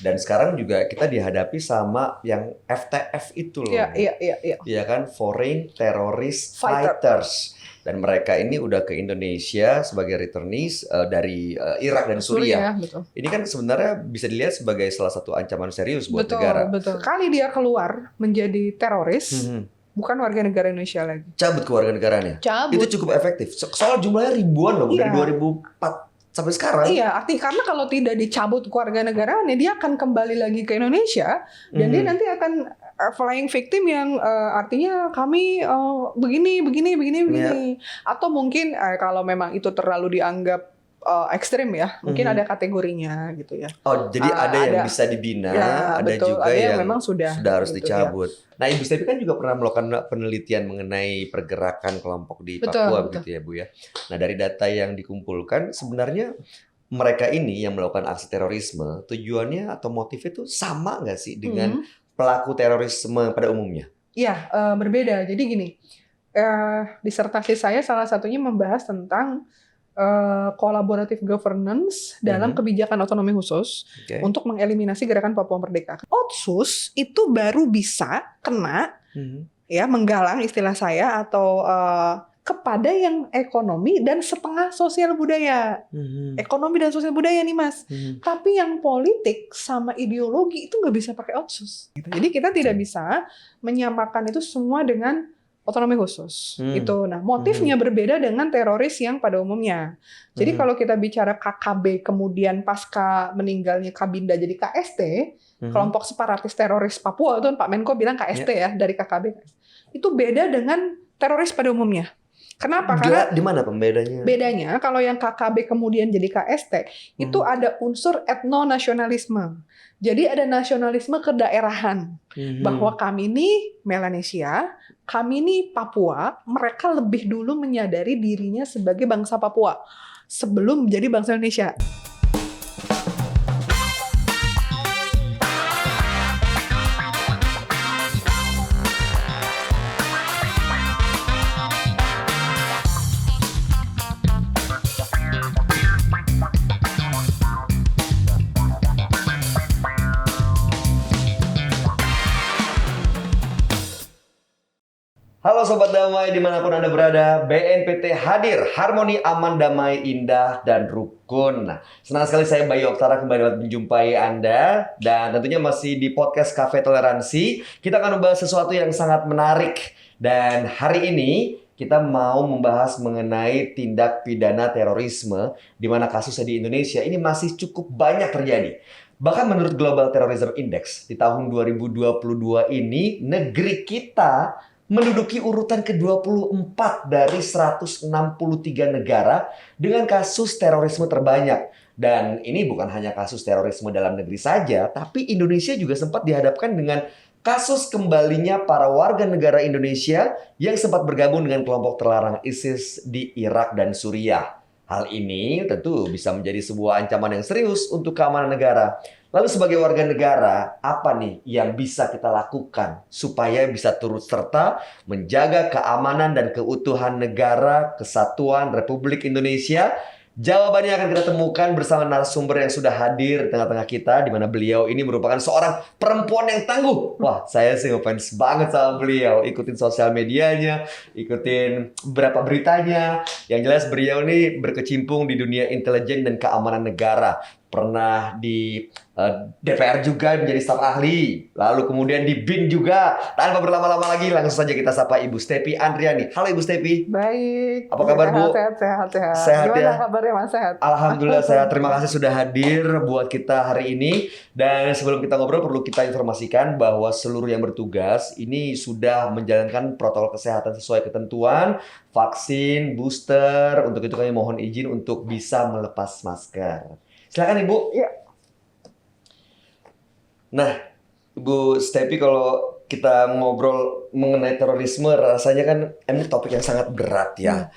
Dan sekarang juga kita dihadapi sama yang FTF itu loh. Iya. Iya kan, Foreign Terrorist Fighter. Fighters. Dan mereka ini udah ke Indonesia sebagai returnees dari Irak dan Suriah. Betul. Ini kan sebenarnya bisa dilihat sebagai salah satu ancaman serius buat negara. Betul. Kali dia keluar menjadi teroris, bukan warga negara Indonesia lagi. Cabut kewarganegaranya. Cabut. Itu cukup efektif. Soal jumlahnya ribuan loh, dari 2004 sampai sekarang. Iya, artinya karena kalau tidak dicabut kewarganegaraannya, dia akan kembali lagi ke Indonesia dan dia nanti akan flying victim yang artinya kami begini. Atau mungkin kalau memang itu terlalu dianggap ekstrim ya, mungkin ada kategorinya gitu ya. Oh, jadi ada yang bisa dibina, ada betul, juga ada yang yang memang sudah harus gitu, dicabut. Ya. Nah, Ibu Stepi kan juga pernah melakukan penelitian mengenai pergerakan kelompok di Papua begitu ya, Bu ya. Nah, dari data yang dikumpulkan sebenarnya mereka ini yang melakukan aksi terorisme, tujuannya atau motifnya itu sama nggak sih dengan pelaku terorisme pada umumnya? Iya, berbeda. Jadi gini, disertasi saya salah satunya membahas tentang collaborative governance dalam kebijakan otonomi khusus untuk mengeliminasi gerakan Papua Merdeka. Otsus itu baru bisa kena ya menggalang istilah saya atau kepada yang ekonomi dan setengah sosial budaya. Ekonomi dan sosial budaya nih Mas. Tapi yang politik sama ideologi itu nggak bisa pakai otsus. Jadi kita tidak bisa menyamakan itu semua dengan otonomi khusus. Itu. Nah, motifnya berbeda dengan teroris yang pada umumnya. Jadi kalau kita bicara KKB kemudian pasca meninggalnya Kabinda jadi KST, kelompok separatis teroris Papua itu Pak Menko bilang KST ya dari KKB. Itu beda dengan teroris pada umumnya. Kenapa? Karena di mana pembedanya? Bedanya kalau yang KKB kemudian jadi KST itu ada unsur etnonasionalisme. Jadi ada nasionalisme kedaerahan bahwa kami ini Melanesia, kami ini Papua, mereka lebih dulu menyadari dirinya sebagai bangsa Papua sebelum jadi bangsa Indonesia. Halo Sobat Damai dimanapun Anda berada, BNPT hadir, harmoni aman, damai, indah, dan rukun. Nah, senang sekali saya Bayu Oktara kembali dapat menjumpai Anda. Dan tentunya masih di podcast Cafe Toleransi, kita akan membahas sesuatu yang sangat menarik. Dan hari ini kita mau membahas mengenai tindak pidana terorisme, di mana kasusnya di Indonesia ini masih cukup banyak terjadi. Bahkan menurut Global Terrorism Index, di tahun 2022 ini, negeri kita menduduki urutan ke-24 dari 163 negara dengan kasus terorisme terbanyak. Dan ini bukan hanya kasus terorisme dalam negeri saja, tapi Indonesia juga sempat dihadapkan dengan kasus kembalinya para warga negara Indonesia yang sempat bergabung dengan kelompok terlarang ISIS di Irak dan Suriah. Hal ini tentu bisa menjadi sebuah ancaman yang serius untuk keamanan negara. Lalu sebagai warga negara, apa nih yang bisa kita lakukan supaya bisa turut serta menjaga keamanan dan keutuhan negara, kesatuan Republik Indonesia? Jawabannya akan kita temukan bersama narasumber yang sudah hadir di tengah-tengah kita, di mana beliau ini merupakan seorang perempuan yang tangguh. Wah, saya sih ngefans banget sama beliau. Ikutin sosial medianya, ikutin beberapa beritanya. Yang jelas beliau ini berkecimpung di dunia intelijen dan keamanan negara. Pernah di DPR juga menjadi staf ahli, lalu kemudian di BIN juga. Tanpa berlama-lama lagi, langsung saja kita sapa Ibu Stepi Andriani. Halo Ibu Stepi. Baik. Apa kabar Bu? Sehat. Sehat. Gimana ya? kabarnya Mas? Sehat. Alhamdulillah sehat. Terima kasih sudah hadir buat kita hari ini. Dan sebelum kita ngobrol, perlu kita informasikan bahwa seluruh yang bertugas ini sudah menjalankan protokol kesehatan sesuai ketentuan, vaksin, booster. Untuk itu kami mohon izin untuk bisa melepas masker. Silakan Ibu. Iya. Nah, Ibu Stepi, kalau kita ngobrol mengenai terorisme, rasanya kan ini topik yang sangat berat ya.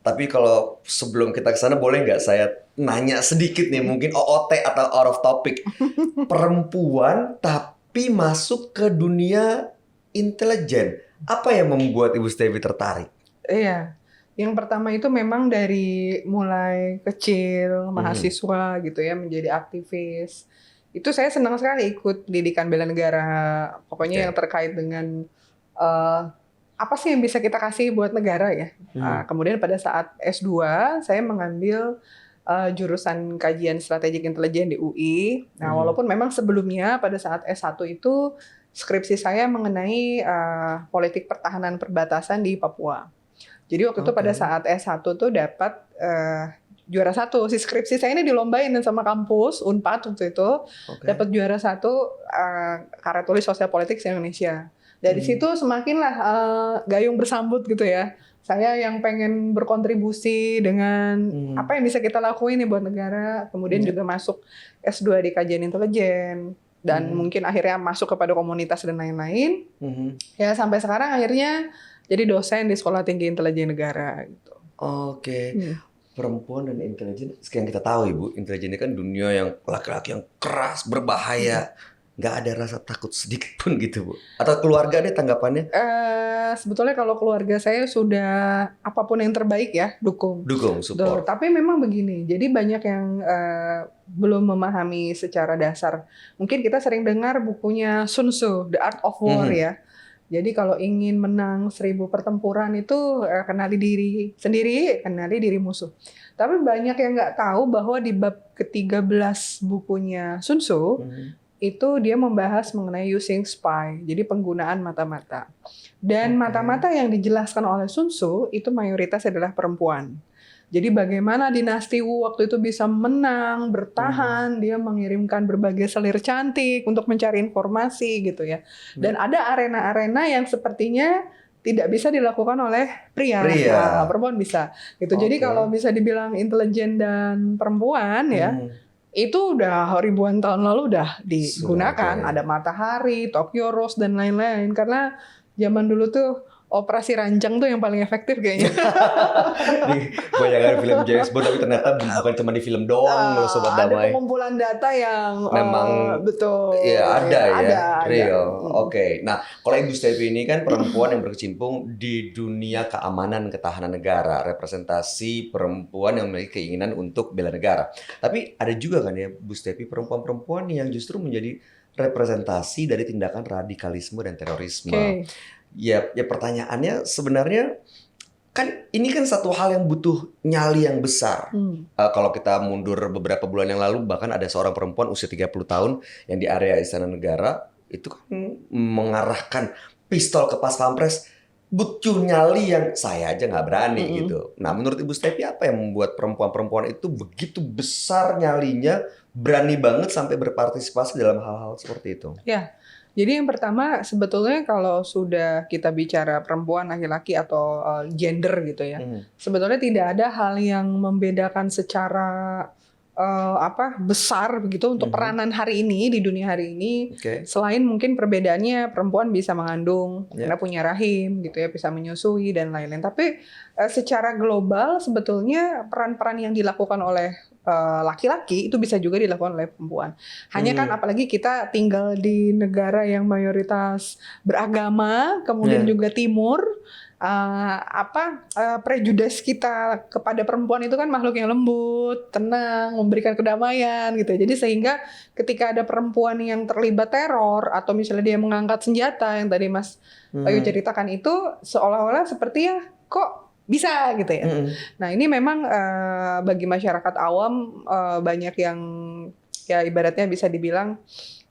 Tapi kalau sebelum kita ke sana, boleh nggak saya nanya sedikit nih, mungkin OOT atau out of topic. Perempuan tapi masuk ke dunia intelijen. Apa yang membuat Ibu Stepi tertarik? Iya. Yang pertama itu memang dari mulai kecil, mahasiswa gitu ya, menjadi aktivis. itu saya senang sekali ikut pendidikan bela negara. Pokoknya yang terkait dengan apa sih yang bisa kita kasih buat negara ya. Kemudian pada saat S2 saya mengambil jurusan kajian strategik intelijen di UI. Nah, walaupun memang sebelumnya pada saat S1 itu skripsi saya mengenai politik pertahanan perbatasan di Papua. Jadi waktu itu pada saat S1 tuh dapat juara 1. Si skripsi saya ini dilombain sama kampus Unpad waktu itu. Dapat juara 1 karya tulis sosial politik se-Indonesia. Dari situ semakinlah gayung bersambut gitu ya. Saya yang pengen berkontribusi dengan apa yang bisa kita lakuin nih buat negara. Kemudian juga masuk S2 di kajian intelijen. Dan mungkin akhirnya masuk kepada komunitas dan lain-lain. Ya sampai sekarang akhirnya jadi dosen di Sekolah Tinggi Intelijen Negara gitu. Perempuan dan intelijen, sekian kita tahu Ibu, intelijen ini kan dunia yang laki-laki yang keras, berbahaya. Nggak ada rasa takut sedikit pun gitu Bu? Atau keluarga deh tanggapannya? Sebetulnya kalau keluarga saya sudah apapun yang terbaik ya, dukung. Dukung, support. Tapi memang begini, jadi banyak yang belum memahami secara dasar. Mungkin kita sering dengar bukunya Sun Tzu, The Art of War ya. Jadi kalau ingin menang 1000 pertempuran itu kenali diri sendiri, kenali diri musuh. Tapi banyak yang nggak tahu bahwa di bab ke-13 bukunya Sun Tzu, itu dia membahas mengenai using spy, jadi penggunaan mata-mata. Dan mata-mata yang dijelaskan oleh Sun Tzu itu mayoritas adalah perempuan. Jadi bagaimana dinasti Wu waktu itu bisa menang, bertahan, dia mengirimkan berbagai selir cantik untuk mencari informasi gitu ya. Dan ada arena-arena yang sepertinya tidak bisa dilakukan oleh pria. Nah, perempuan bisa. Gitu. Jadi kalau bisa dibilang intelijen dan perempuan ya, itu udah ribuan tahun lalu udah digunakan. Ada matahari, Tokyo Rose dan lain-lain. Karena zaman dulu tuh operasi rancang tuh yang paling efektif kayaknya. Banyak film James Bond, tapi ternyata bukan cuma di film doang loh Sobat Damai. Ada pengumpulan data yang memang betul. Ya ada ya, real. Ada. Oke. Nah, kalau Ibu Stefi ini kan perempuan yang berkecimpung di dunia keamanan ketahanan negara, representasi perempuan yang memiliki keinginan untuk bela negara. Tapi ada juga kan ya Bu Stefi perempuan-perempuan yang justru menjadi representasi dari tindakan radikalisme dan terorisme. Ya pertanyaannya sebenarnya kan ini kan satu hal yang butuh nyali yang besar. Kalau kita mundur beberapa bulan yang lalu, bahkan ada seorang perempuan usia 30 tahun yang di area Istana Negara itu kan mengarahkan pistol ke Pas Pampres, butuh nyali yang saya aja nggak berani gitu. Nah, menurut Ibu Stefi apa yang membuat perempuan-perempuan itu begitu besar nyalinya, berani banget sampai berpartisipasi dalam hal-hal seperti itu? Ya. Jadi yang pertama sebetulnya kalau sudah kita bicara perempuan, laki-laki atau gender gitu ya, sebetulnya tidak ada hal yang membedakan secara besar begitu untuk peranan hari ini di dunia hari ini. Selain mungkin perbedaannya perempuan bisa mengandung karena punya rahim gitu ya, bisa menyusui dan lain-lain. Tapi secara global sebetulnya peran-peran yang dilakukan oleh laki-laki itu bisa juga dilakukan oleh perempuan. Hanya kan apalagi kita tinggal di negara yang mayoritas beragama, kemudian juga timur, prejudice kita kepada perempuan itu kan makhluk yang lembut, tenang, memberikan kedamaian gitu. Jadi sehingga ketika ada perempuan yang terlibat teror atau misalnya dia mengangkat senjata yang tadi Mas Bayu ceritakan itu seolah-olah seperti ya kok bisa gitu ya. Nah ini memang bagi masyarakat awam banyak yang ya ibaratnya bisa dibilang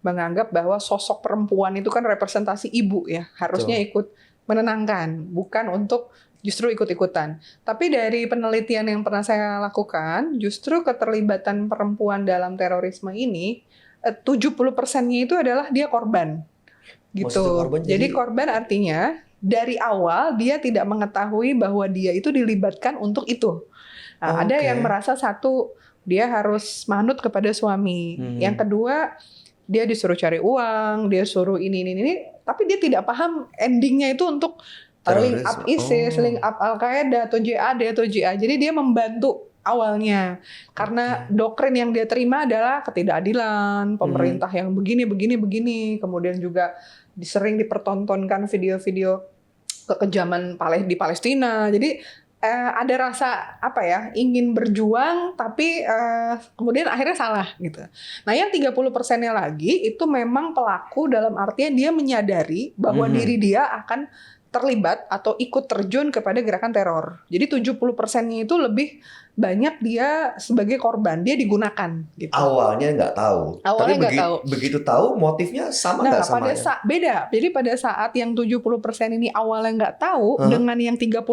menganggap bahwa sosok perempuan itu kan representasi ibu ya, harusnya ikut menenangkan, bukan untuk justru ikut-ikutan. Tapi dari penelitian yang pernah saya lakukan, justru keterlibatan perempuan dalam terorisme ini 70%-nya itu adalah dia korban. Gitu. Jadi korban artinya dari awal dia tidak mengetahui bahwa dia itu dilibatkan untuk itu. Nah, ada yang merasa satu, dia harus manut kepada suami. Yang kedua, dia disuruh cari uang, dia suruh ini, tapi dia tidak paham endingnya itu untuk link up ISIS, link up Al-Qaeda atau JAD atau JA. Jadi dia membantu awalnya. Karena doktrin yang dia terima adalah ketidakadilan, pemerintah yang begini. Kemudian juga sering dipertontonkan video-video kekejaman di Palestina. Jadi ada rasa apa ya, ingin berjuang tapi kemudian akhirnya salah gitu. Nah, yang 30%-nya lagi itu memang pelaku dalam artian dia menyadari bahwa diri dia akan terlibat atau ikut terjun kepada gerakan teror. Jadi 70%-nya itu lebih banyak dia sebagai korban, dia digunakan gitu. Awalnya nggak tahu. Awalnya Tapi nggak tahu. Begitu tahu motifnya sama nggak sama ya? Beda. Jadi pada saat yang 70% ini awalnya nggak tahu dengan yang 30%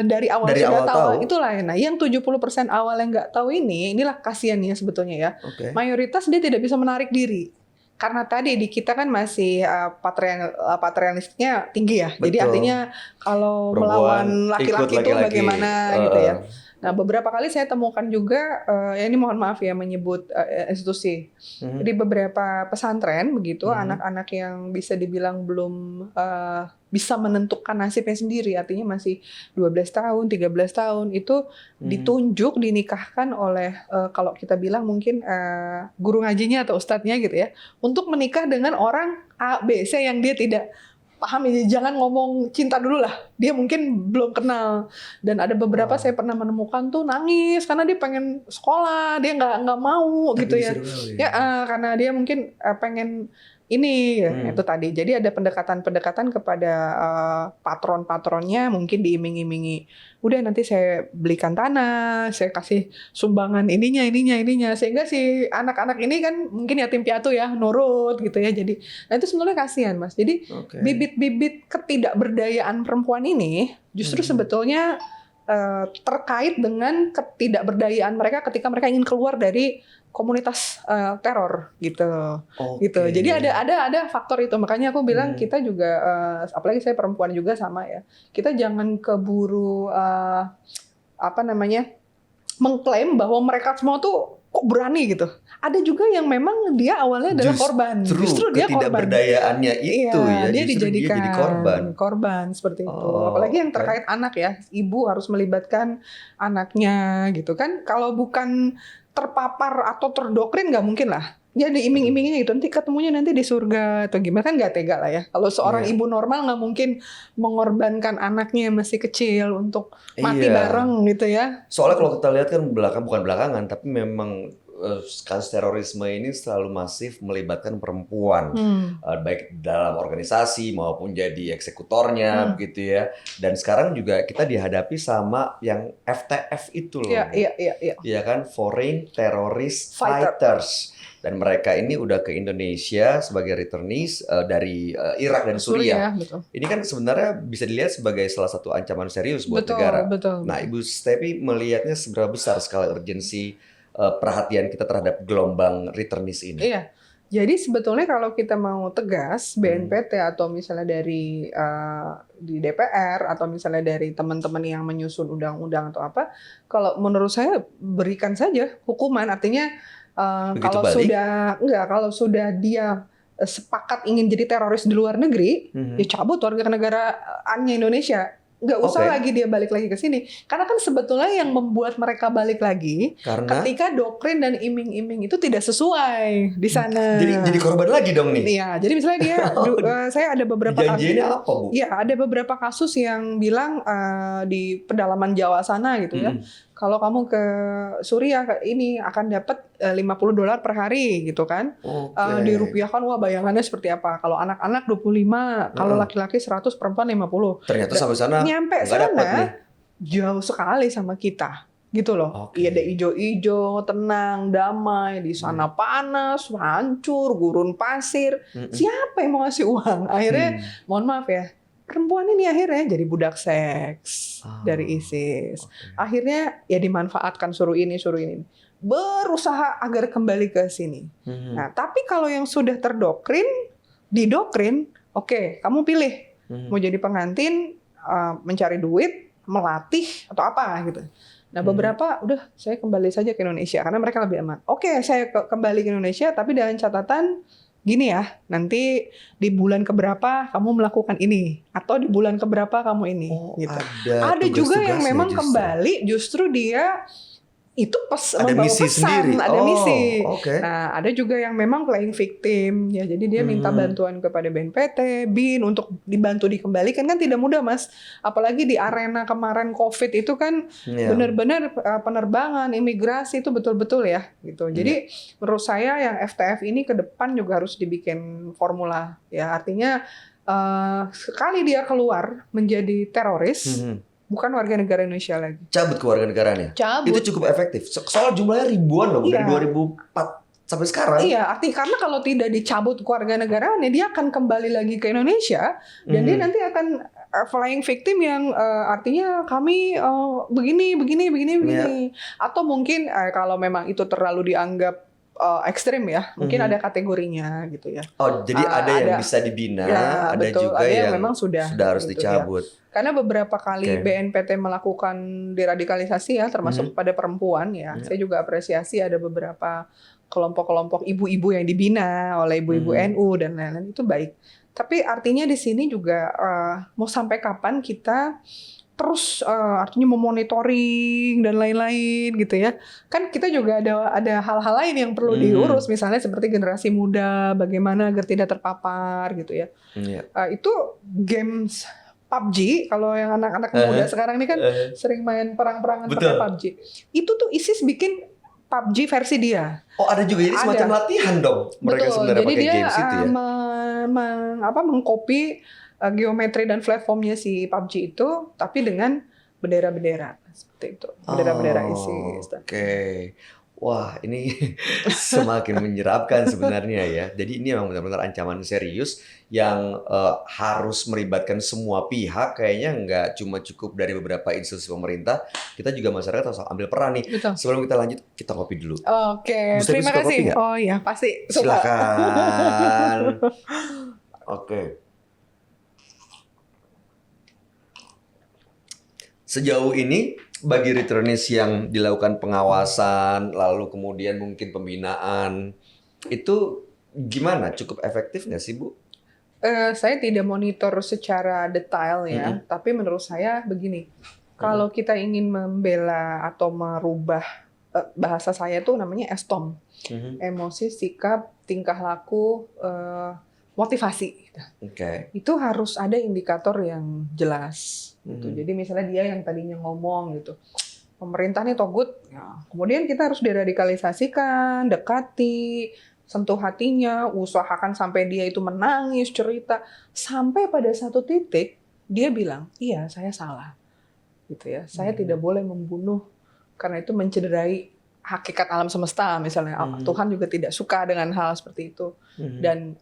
dari awal sudah tahu, itulah ya. Nah, yang 70% awalnya nggak tahu inilah kasihannya sebetulnya ya. Mayoritas dia tidak bisa menarik diri. Karena tadi di kita kan masih patriarkisnya tinggi ya. Betul. Jadi artinya kalau melawan laki-laki itu bagaimana gitu ya. Nah, beberapa kali saya temukan juga, ya ini mohon maaf ya menyebut institusi. Jadi beberapa pesantren begitu, anak-anak yang bisa dibilang belum bisa menentukan nasibnya sendiri, artinya masih 12 tahun, 13 tahun, itu ditunjuk, dinikahkan oleh, kalau kita bilang mungkin guru ngajinya atau ustadznya gitu ya, untuk menikah dengan orang A, B, C yang dia tidak paham ya, jangan ngomong cinta dulu lah. Dia mungkin belum kenal. Dan ada beberapa saya pernah menemukan tuh nangis karena dia pengen sekolah, dia nggak mau. Tapi gitu ya. Karena dia mungkin pengen ini itu tadi. Jadi ada pendekatan kepada patron-patronnya, mungkin diiming-imingi. Udah nanti saya belikan tanah, saya kasih sumbangan ininya, sehingga si anak-anak ini kan mungkin yatim piatu ya, nurut gitu ya. Jadi, nah itu sebenarnya kasihan Mas. Jadi bibit-bibit ketidakberdayaan perempuan ini justru sebetulnya terkait dengan ketidakberdayaan mereka ketika mereka ingin keluar dari komunitas teror gitu. Gitu. Jadi ada faktor itu. Makanya aku bilang kita juga apalagi saya perempuan juga sama ya. Kita jangan keburu mengklaim bahwa mereka semua tuh kok berani gitu. Ada juga yang memang dia awalnya adalah korban. Justru dia korban. Ketidakberdayaannya itu dia dijadikan dia jadi korban seperti itu. Apalagi yang terkait anak ya. Ibu harus melibatkan anaknya gitu kan. Kalau bukan terpapar atau terdoktrin nggak mungkin lah. Ya diiming-iminginya gitu, nanti ketemunya nanti di surga atau gimana, kan nggak tega lah ya. Kalau seorang ibu normal nggak mungkin mengorbankan anaknya yang masih kecil untuk mati bareng gitu ya. Soalnya kalau kita lihat kan bukan belakangan, tapi memang kasus terorisme ini selalu masif melibatkan perempuan, baik dalam organisasi maupun jadi eksekutornya begitu ya. Dan sekarang juga kita dihadapi sama yang FTF itu loh. Iya kan, Foreign Terrorist Fighters. Dan mereka ini udah ke Indonesia sebagai returnees dari Irak dan Suriah. Ini kan sebenarnya bisa dilihat sebagai salah satu ancaman serius buat negara. Nah, Ibu Stepi melihatnya seberapa besar skala urgensi perhatian kita terhadap gelombang returnees ini? Iya. Jadi sebetulnya kalau kita mau tegas, BNPT atau misalnya dari di DPR atau misalnya dari teman-teman yang menyusun undang-undang atau apa, kalau menurut saya berikan saja hukuman. Artinya kalau sudah dia sepakat ingin jadi teroris di luar negeri, ya cabut warga negaraannya Indonesia. Nggak usah lagi dia balik lagi ke sini. Karena kan sebetulnya yang membuat mereka balik lagi ketika doktrin dan iming-iming itu tidak sesuai di sana. Jadi korban lagi dong nih. Iya, jadi misalnya dia saya ada beberapa janjinya apa, Bu? Iya, ada beberapa kasus yang bilang di pedalaman Jawa sana gitu ya. Kalau kamu ke Suriah ini akan dapat $50 per hari gitu kan. Dirupiahkan, wah bayangannya seperti apa. Kalau anak-anak 25, kalau laki-laki 100, perempuan 50. Ternyata sampai sana nyampe sana jauh sekali sama kita. Gitu loh. Iya, ada ijo-ijo, tenang, damai, di sana panas, hancur, gurun pasir. Siapa yang mau ngasih uang? Akhirnya mohon maaf ya, perempuan ini akhirnya jadi budak seks dari ISIS. Akhirnya ya dimanfaatkan, suruh ini. Berusaha agar kembali ke sini. Nah, tapi kalau yang sudah didokrin, oke, kamu pilih. Mau jadi pengantin, mencari duit, melatih, atau apa gitu. Nah, beberapa udah saya kembali saja ke Indonesia karena mereka lebih aman. Oke, saya kembali ke Indonesia, tapi dengan catatan gini ya, nanti di bulan keberapa kamu melakukan ini, atau di bulan keberapa kamu ini, gitu. Ada juga yang memang kembali justru dia itu Ada membawa misi pesan, sendiri. ada misi. Oke. Nah, ada juga yang memang playing victim, ya. Jadi dia minta bantuan kepada BNPT, BIN untuk dibantu dikembalikan, kan tidak mudah, Mas. Apalagi di arena kemarin COVID itu kan Iya. benar-benar penerbangan, imigrasi itu betul-betul ya, gitu. Jadi menurut saya yang FTF ini ke depan juga harus dibikin formula, ya. Artinya sekali dia keluar menjadi teroris, bukan warga negara Indonesia lagi. Cabut kewarganegaranya. Cabut. Itu cukup efektif. Soal jumlahnya ribuan dong dari 2004 sampai sekarang. Iya, artinya karena kalau tidak dicabut kewarganegaraannya, dia akan kembali lagi ke Indonesia dan dia nanti akan flying victim yang artinya kami begini. Atau mungkin kalau memang itu terlalu dianggap ekstrim ya, mungkin ada kategorinya gitu ya. Oh, jadi ada yang bisa dibina, ya, ada betul, juga ada yang memang sudah harus gitu, dicabut. Ya. Karena beberapa kali BNPT melakukan deradikalisasi ya, termasuk pada perempuan ya. Saya juga apresiasi ada beberapa kelompok-kelompok ibu-ibu yang dibina oleh ibu-ibu NU dan lain-lain, itu baik. Tapi artinya di sini juga mau sampai kapan kita terus artinya memonitoring dan lain-lain gitu ya. Kan kita juga ada hal-hal lain yang perlu diurus, misalnya seperti generasi muda, bagaimana agar tidak terpapar gitu ya. Itu games PUBG, kalau yang anak-anak muda sekarang ini kan sering main perang-perangan pakai PUBG. Itu tuh ISIS bikin PUBG versi dia. Oh, ada juga, jadi semacam latihan dong mereka sebenarnya pakai games itu ya. Mengcopy geometri dan platformnya si PUBG itu, tapi dengan bendera-bendera seperti itu, bendera-bendera ISIS. Oke. Wah, ini semakin menyeramkan sebenarnya ya. Jadi ini memang benar-benar ancaman serius yang harus melibatkan semua pihak. Kayaknya nggak cuma cukup dari beberapa institusi pemerintah, kita juga masyarakat harus ambil peran nih. Betul. Sebelum kita lanjut, kita kopi dulu. Oke, terima kasih. Oh iya, pasti suka. Silakan. Oke. Sejauh ini bagi returnees yang dilakukan pengawasan, lalu kemudian mungkin pembinaan, itu gimana? Cukup efektif nggak sih, Bu? Saya tidak monitor secara detail ya, tapi menurut saya begini, kalau kita ingin membela atau merubah, bahasa saya itu namanya ESTOM, emosi, sikap, tingkah laku, motivasi. Itu harus ada indikator yang jelas. Gitu. Jadi misalnya dia yang tadinya ngomong gitu, pemerintah nih togut, ya, kemudian kita harus deradikalisasikan, dekati, sentuh hatinya, usahakan sampai dia itu menangis, cerita, sampai pada satu titik dia bilang, iya saya salah, gitu ya, saya tidak boleh membunuh karena itu mencederai hakikat alam semesta misalnya. Tuhan juga tidak suka dengan hal seperti itu. Dan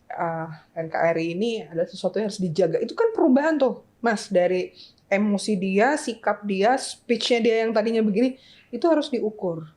NKRI ini adalah sesuatu yang harus dijaga. Itu kan perubahan tuh, Mas, dari emosi dia, sikap dia, speech-nya dia yang tadinya begini, itu harus diukur.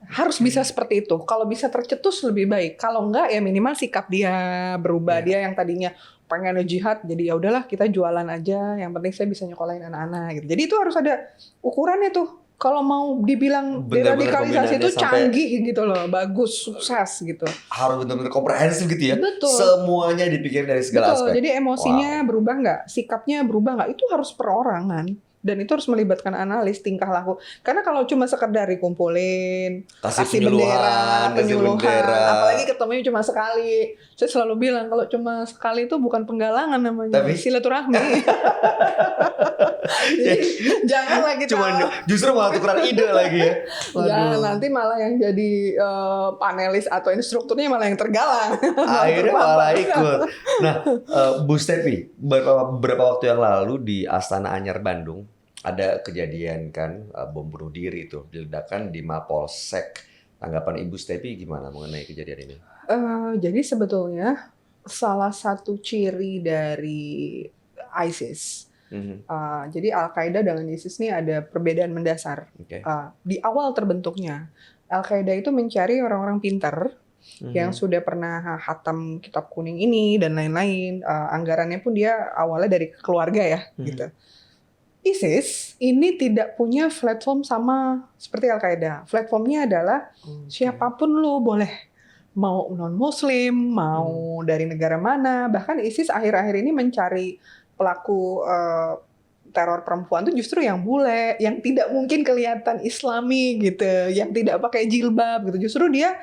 Harus bisa seperti itu. Kalau bisa tercetus lebih baik. Kalau enggak ya minimal sikap dia berubah. Dia yang tadinya pengen jihad, jadi ya udahlah kita jualan aja. Yang penting saya bisa nyekolahin anak-anak gitu. Jadi itu harus ada ukurannya tuh. Kalau mau dibilang deradikalisasi itu canggih gitu loh, bagus, sukses gitu. Harus benar-benar komprehensif gitu ya. Betul. Semuanya dipikir dari segala aspek. Jadi emosinya berubah nggak, sikapnya berubah nggak, itu harus perorangan. Dan itu harus melibatkan analis tingkah laku. Karena kalau cuma sekedar dikumpulin, kasih bendera, penyuluhan, apalagi ketemunya cuma sekali. Saya selalu bilang kalau cuma sekali itu bukan penggalangan namanya, tapi silaturahmi. Jadi janganlah kita. Cuman justru malah tukeran ide lagi ya. Ya nanti malah yang jadi panelis atau instrukturnya malah yang tergalang. Akhirnya malah ikut. Nah, Bu Stefi, beberapa waktu yang lalu di Astana Anyar Bandung ada kejadian kan bom bunuh diri itu diledakan di Mapolsek. Tanggapan Ibu Stefi gimana mengenai kejadian ini? Jadi sebetulnya salah satu ciri dari ISIS. Jadi Al-Qaeda dengan ISIS ini ada perbedaan mendasar. Di awal terbentuknya, Al-Qaeda itu mencari orang-orang pintar yang sudah pernah hatam kitab kuning ini dan lain-lain. Anggarannya pun dia awalnya dari keluarga ya, gitu. ISIS ini tidak punya platform sama seperti Al-Qaeda. Platformnya adalah siapapun lo boleh, mau non-Muslim, mau dari negara mana. Bahkan ISIS akhir-akhir ini mencari pelaku teror perempuan tuh justru yang bule, yang tidak mungkin kelihatan Islami gitu, yang tidak pakai jilbab gitu. Justru dia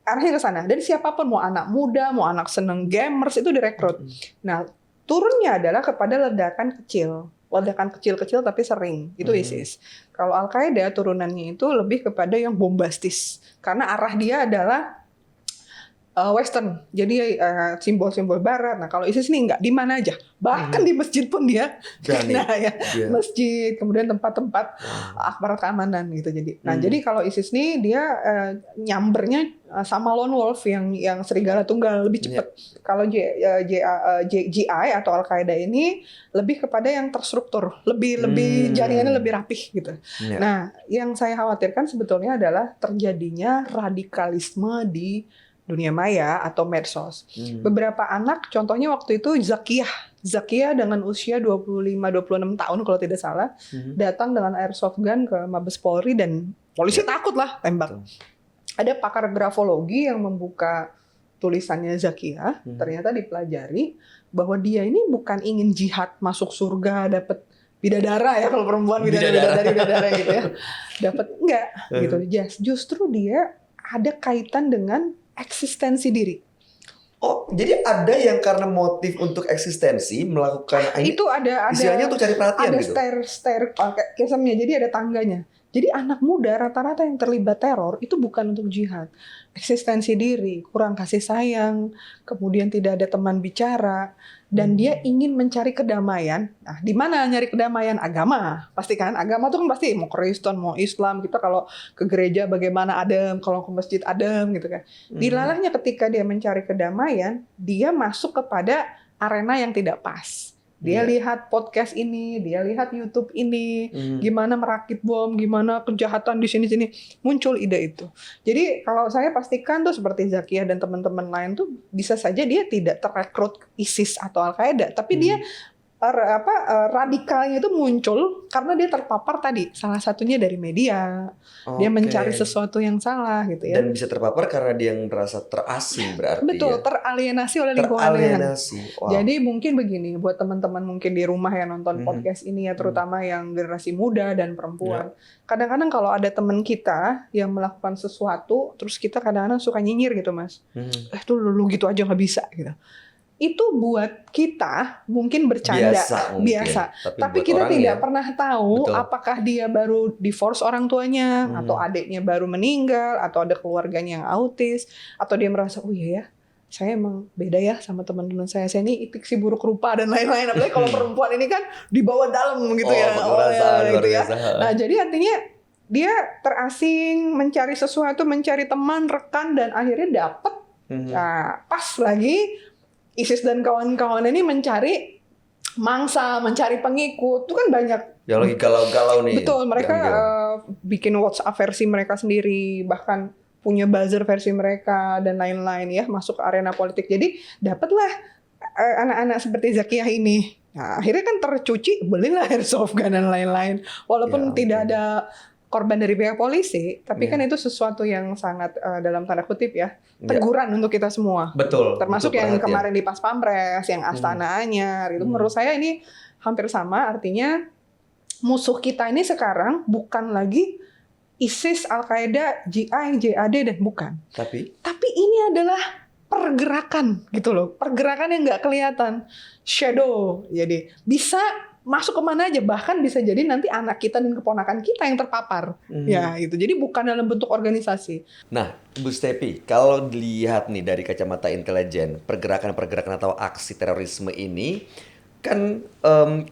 arahnya ke sana. Dan siapapun, mau anak muda, mau anak seneng gamers, itu direkrut. Nah, turunnya adalah kepada ledakan kecil. Ledakan kecil-kecil tapi sering. Itu ISIS. Kalau Al-Qaeda turunannya itu lebih kepada yang bombastis. Karena arah dia adalah Western, jadi simbol-simbol Barat. Nah kalau ISIS ini nggak, di mana aja, bahkan di masjid pun dia kena ya, masjid, kemudian tempat-tempat aparat keamanan gitu. Jadi, nah jadi kalau ISIS ini dia nyambernya sama lone wolf yang serigala tunggal, lebih cepat. Kalau GI atau Al-Qaeda ini lebih kepada yang terstruktur, lebih jaringannya lebih rapih gitu. Nah yang saya khawatirkan sebetulnya adalah terjadinya radikalisme di dunia maya atau medsos. Beberapa anak, contohnya waktu itu Zakiyah dengan usia 25-26 tahun kalau tidak salah, datang dengan airsoft gun ke Mabes Polri dan polisi takut lah, tembak. Ada pakar grafologi yang membuka tulisannya Zakiyah, ternyata dipelajari bahwa dia ini bukan ingin jihad masuk surga, dapat bidadara ya, kalau perempuan bidadara gitu ya. Dapat enggak gitu. Justru dia ada kaitan dengan eksistensi diri. Oh, jadi ada yang karena motif untuk eksistensi melakukan ini, itu ada istilahnya untuk cari perhatian ada gitu. stair kesemnya, jadi ada tangganya. Jadi anak muda rata-rata yang terlibat teror itu bukan untuk jihad, eksistensi diri, kurang kasih sayang, kemudian tidak ada teman bicara, dan dia ingin mencari kedamaian. Nah, di mana nyari kedamaian? Agama, pasti kan? Agama tuh kan pasti mau Kristen, mau Islam. Kita kalau ke gereja bagaimana adem, kalau ke masjid adem gitu kan. Dilalahnya ketika dia mencari kedamaian, dia masuk kepada arena yang tidak pas. Dia lihat podcast ini, dia lihat YouTube ini, gimana merakit bom, gimana kejahatan di sini-sini, muncul ide itu. Jadi kalau saya pastikan tuh seperti Zakiyah dan teman-teman lain tuh bisa saja dia tidak terekrut ISIS atau Al-Qaeda, tapi dia radikalnya itu muncul karena dia terpapar tadi, salah satunya dari media. Dia mencari sesuatu yang salah gitu ya. Dan bisa terpapar karena dia merasa terasing berarti. Betul, teralienasi oleh lingkungan. Jadi mungkin begini, buat teman-teman mungkin di rumah yang nonton podcast ini ya, terutama yang generasi muda dan perempuan. Kadang-kadang kalau ada teman kita yang melakukan sesuatu, terus kita kadang-kadang suka nyinyir gitu, Mas. Tuh lu gitu aja nggak bisa gitu. Itu buat kita mungkin bercanda, biasa. Tapi kita tidak pernah tahu apakah dia baru divorce orang tuanya, atau adiknya baru meninggal, atau ada keluarganya yang autis, atau dia merasa, oh iya ya, saya emang beda ya sama teman-teman saya ini fiksi buruk rupa dan lain-lain. Apalagi kalau perempuan ini kan dibawa dalam gitu gitu ya. Nah jadi artinya dia terasing, mencari sesuatu, mencari teman, rekan, dan akhirnya dapet. Nah, pas lagi ISIS dan kawan-kawan ini mencari mangsa, mencari pengikut, itu kan banyak. Ya lagi galau-galau nih. Betul, mereka bikin WhatsApp versi mereka sendiri, bahkan punya buzzer versi mereka dan lain-lain ya, masuk ke arena politik. Jadi dapatlah anak-anak seperti Zakiyah ini. Nah, akhirnya kan tercuci, belilah airsoft gun dan lain-lain. Walaupun tidak ada korban dari pihak polisi, tapi kan itu sesuatu yang sangat dalam tanda kutip ya, teguran untuk kita semua. Betul. Termasuk yang kemarin di Pas Pampres, yang Astana Anyar, itu menurut saya ini hampir sama, artinya musuh kita ini sekarang bukan lagi ISIS, Al-Qaeda, GI, JAD, dan bukan. Tapi ini adalah pergerakan gitu loh, pergerakan yang nggak kelihatan, shadow. Jadi bisa masuk kemana aja, bahkan bisa jadi nanti anak kita dan keponakan kita yang terpapar. Ya itu. Jadi bukan dalam bentuk organisasi. Nah, Bu Stepi, kalau dilihat nih dari kacamata intelijen, pergerakan-pergerakan atau aksi terorisme ini kan